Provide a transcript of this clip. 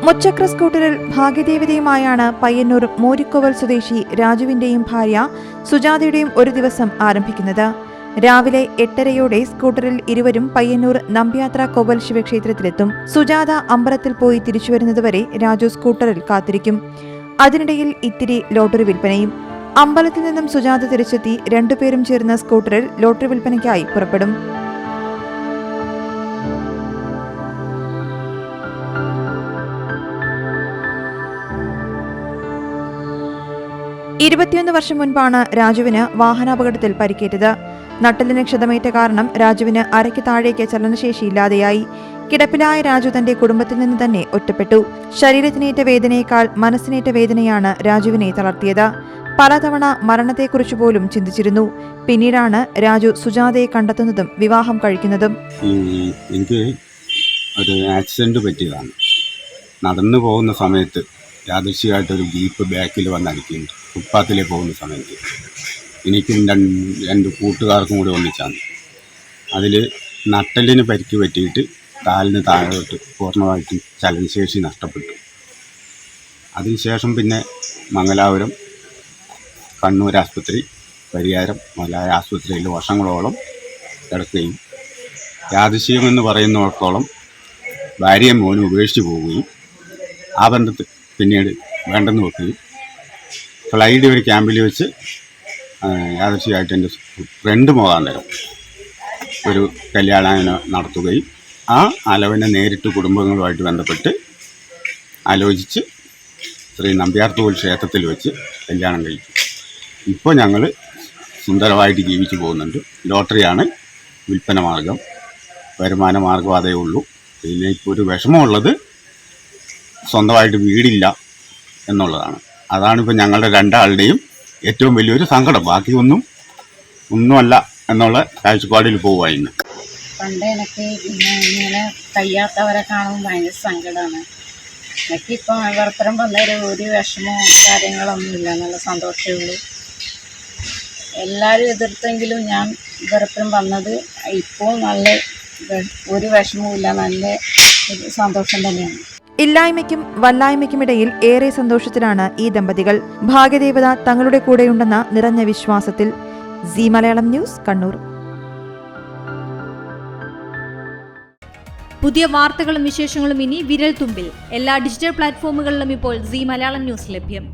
മുച്ചക്ര സ്കൂട്ടറിൽ ഭാഗ്യദേവതയുമായാണ് പയ്യന്നൂർ മോരിക്കോവൽ സ്വദേശി രാജുവിന്റെയും ഭാര്യ സുജാതയുടെയും ഒരു ദിവസം ആരംഭിക്കുന്നത്. രാവിലെ 8:30 സ്കൂട്ടറിൽ ഇരുവരും പയ്യന്നൂർ നമ്പ്യാത്ര കോവൽ ശിവക്ഷേത്രത്തിലെത്തും. സുജാത അമ്പലത്തിൽ പോയി തിരിച്ചുവരുന്നതുവരെ രാജു സ്കൂട്ടറിൽ കാത്തിരിക്കും. അതിനിടയിൽ ഇത്തിരി ലോട്ടറി വിൽപ്പനയും. അമ്പലത്തിൽ നിന്നും സുജാത തിരിച്ചെത്തി രണ്ടുപേരും ചേർന്ന് സ്കൂട്ടറിൽ ലോട്ടറി വിൽപ്പനയ്ക്കായി പുറപ്പെടും. 21 വർഷം മുൻപാണ് രാജുവിന് വാഹനാപകടത്തിൽ പരിക്കേറ്റത്. നട്ടലിന് ക്ഷതമേറ്റ കാരണം രാജുവിന് അരയ്ക്ക് താഴേക്ക് ചലനശേഷിയില്ലാതെയായി. കിടപ്പിലായ രാജു തന്റെ കുടുംബത്തിൽ നിന്ന് തന്നെ ഒറ്റപ്പെട്ടു. ശരീരത്തിനേറ്റ വേദനയേക്കാൾ മനസ്സിനേറ്റ വേദനയാണ് രാജുവിനെ തളർത്തിയത്. പലതവണ മരണത്തെക്കുറിച്ച് പോലും ചിന്തിച്ചിരുന്നു. പിന്നീടാണ് രാജു സുജാതയെ കണ്ടെത്തുന്നതും വിവാഹം കഴിക്കുന്നതും. എനിക്ക് ഒരു ആക്സിഡന്റ് പറ്റിയതാണ്. നടന്നു പോകുന്ന സമയത്ത് യാദൃശ്ചികമായിട്ടൊരു ജീപ്പ് ബാക്കിൽ വന്നടിക്കുന്നു. ഫുട്പാത്തിലേക്ക് പോകുന്ന സമയത്ത് എനിക്കും രണ്ട് കൂട്ടുകാർക്കും കൂടി ഒന്നിച്ചാണ്. അതിൽ നട്ടലിന് പരിക്ക് പറ്റിയിട്ട് കാലിന് താഴോട്ട് പൂർണ്ണമായിട്ടും ചലനശേഷി നഷ്ടപ്പെട്ടു. അതിനുശേഷം പിന്നെ മംഗലാപുരം, കണ്ണൂർ ആശുപത്രി, പരിയാരം മുതലായ ആശുപത്രിയിൽ വർഷങ്ങളോളം കിടക്കുകയും യാദൃശ്ചികമെന്ന് പറയുന്നിടത്തോളം ഭാര്യയും മോനും ഉപേക്ഷിച്ച് പോവുകയും ആ ബന്ധത്തിൽ പിന്നീട് വേണ്ടെന്ന് വെക്കുകയും ഫ്ലൈറ്റ് ഒരു ക്യാമ്പിൽ വെച്ച് യാദൃശ്ചികമായിട്ട് എൻ്റെ ഫ്രണ്ട് മുഖാന്തരം ഒരു കല്യാണം നടത്തുകയും ആ അലവിനെ നേരിട്ട് കുടുംബങ്ങളുമായിട്ട് ബന്ധപ്പെട്ട് ആലോചിച്ച് ശ്രീ നമ്പ്യാർത്തോൽ ക്ഷേത്രത്തിൽ വെച്ച് കല്യാണം കഴിച്ചു. ഇപ്പോൾ ഞങ്ങൾ സുന്ദരമായിട്ട് ജീവിച്ചു പോകുന്നുണ്ട്. ലോട്ടറിയാണ് വിൽപ്പന മാർഗം, വരുമാന മാർഗം അതേ ഉള്ളൂ. പിന്നെ ഇപ്പോൾ ഒരു വിഷമമുള്ളത് സ്വന്തമായിട്ട് വീടില്ല എന്നുള്ളതാണ്. അതാണിപ്പോൾ ഞങ്ങളുടെ രണ്ടാളുടെയും ഏറ്റവും വലിയൊരു സങ്കടം. ബാക്കി ഒന്നുമല്ല എന്നുള്ള കാഴ്ചപ്പാടിൽ പോവുകയായിരുന്നു. പണ്ട് എനിക്ക് ഇങ്ങനെ കഴിയാത്തവരെ കാണുമ്പോൾ ഭയങ്കര സങ്കടമാണ്. എനിക്കിപ്പോൾ വെറുപ്പരം വന്നൊരു ഒരു വിഷമവും കാര്യങ്ങളൊന്നുമില്ല, നല്ല സന്തോഷമേ ഉള്ളൂ. എല്ലാവരും എതിർത്തെങ്കിലും ഞാൻ വെറുപ്പരം വന്നത് ഇപ്പോൾ നല്ല ഒരു വിഷമവും ഇല്ല, നല്ല സന്തോഷം തന്നെയാണ്. ഇല്ലായ്മയ്ക്കും വല്ലായ്മയ്ക്കുമിടയിൽ ഏറെ സന്തോഷത്തിലാണ് ഈ ദമ്പതികൾ. ഭാഗ്യദേവത തങ്ങളുടെ കൂടെയുണ്ടെന്ന നിറഞ്ഞ വിശ്വാസത്തിൽ. Zee Malayalam news, Kannur. പുതിയ വാർത്തകളും വിശേഷങ്ങളും ഇനി വിരൽ തുമ്പിൽ. എല്ലാ ഡിജിറ്റൽ പ്ലാറ്റ്ഫോമുകളിലും ഇപ്പോൾ സീ മലയാളം ന്യൂസ് ലഭ്യം.